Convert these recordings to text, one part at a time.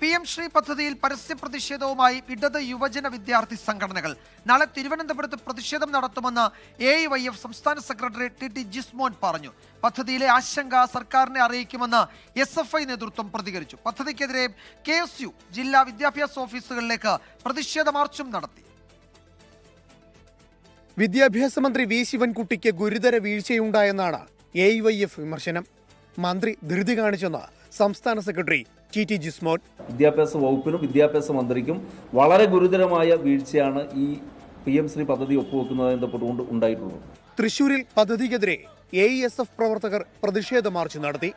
PM Shri പദ്ധതിയിൽ പരസ്യ പ്രതിഷേധവുമായി ഇടത് യുവജന വിദ്യാർത്ഥി സംഘടനകൾ നാളെ തിരുവനന്തപുരത്ത് പ്രതിഷേധം നടത്തുമെന്ന് AIYF സംസ്ഥാന സെക്രട്ടറി ടി ജിസ്മോൻ പറഞ്ഞു. പദ്ധതിയിലെ ആശങ്ക സർക്കാരിനെ അറിയിക്കുമെന്ന് SFI നേതൃത്വം പ്രതികരിച്ചു. പദ്ധതിക്കെതിരെ KSU ജില്ലാ വിദ്യാഭ്യാസ ഓഫീസുകളിലേക്ക് പ്രതിഷേധ മാർച്ചും നടത്തി. വിദ്യാഭ്യാസ മന്ത്രി വി ശിവൻകുട്ടിക്ക് ഗുരുതര വീഴ്ചയുണ്ടായെന്നാണ് AIYF വിമർശനം. മന്ത്രി ധൃതി കാണിച്ചെന്ന് സംസ്ഥാന സെക്രട്ടറി ടി ജിസ്മോൻ. വിദ്യാഭ്യാസ വകുപ്പിനും വിദ്യാഭ്യാസ മന്ത്രിക്കും വളരെ ഗുരുതരമായ വീഴ്ചയാണ് ഈ PM ശ്രീ പദ്ധതി ഒപ്പുവെക്കുന്നതുമായി ബന്ധപ്പെട്ടുകൊണ്ട് ഉണ്ടായിട്ടുള്ളത്. തൃശൂരിൽ പദ്ധതിക്കെതിരെ AESF പ്രവർത്തകർ പ്രതിഷേധ മാർച്ച് നടത്തി.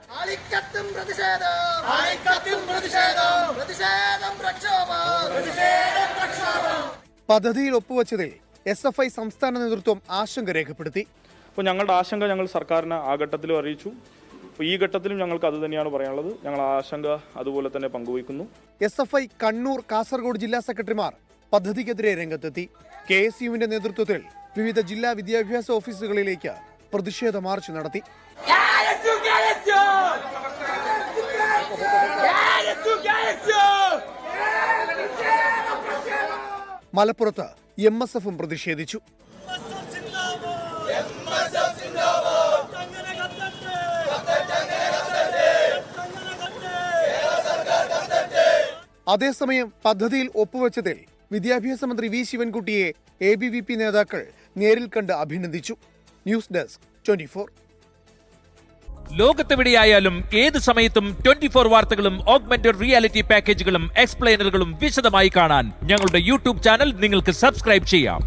പദ്ധതിയിൽ ഒപ്പുവെച്ചതിൽ SFI സംസ്ഥാന നേതൃത്വം ആശങ്ക രേഖപ്പെടുത്തി. അപ്പോൾ ഞങ്ങളുടെ ആശങ്ക ഞങ്ങൾ സർക്കാരിനെ ആ ഘട്ടത്തിലും അറിയിച്ചു. അപ്പോൾ ഈ ഘട്ടത്തിലും ഞങ്ങൾക്ക് അത് തന്നെയാണ് പറയാനുള്ളത്. ഞങ്ങൾ ആശങ്ക അതുപോലെ തന്നെ പങ്കുവയ്ക്കുന്നു. SFI കണ്ണൂർ, കാസർഗോഡ് ജില്ലാ സെക്രട്ടറിമാർ പദ്ധതിക്കെതിരെ രംഗത്തെത്തി. KSUവിന്റെ നേതൃത്വത്തിൽ വിവിധ ജില്ലാ വിദ്യാഭ്യാസ ഓഫീസുകളിലേക്ക് പ്രതിഷേധ മാർച്ച് നടത്തി. മലപ്പുറത്ത് MSFും പ്രതിഷേധിച്ചു. അതേസമയം പദ്ധതിയിൽ ഒപ്പുവെച്ചതിൽ വിദ്യാഭ്യാസ മന്ത്രി വി ശിവൻകുട്ടിയെ ABVP നേതാക്കൾ നേരിൽ കണ്ട് അഭിനന്ദിച്ചു. News desk 24. ലോകത്തെവിടെയായാലും ഏത് സമയത്തും 24 വാർത്തകളും ഓഗ്മെന്റഡ് റിയാലിറ്റി പാക്കേജുകളും എക്സ്പ്ലെയിനറുകളും വിശദമായി കാണാൻ ഞങ്ങളുടെ YouTube ചാനൽ നിങ്ങൾക്ക് സബ്സ്ക്രൈബ് ചെയ്യാം.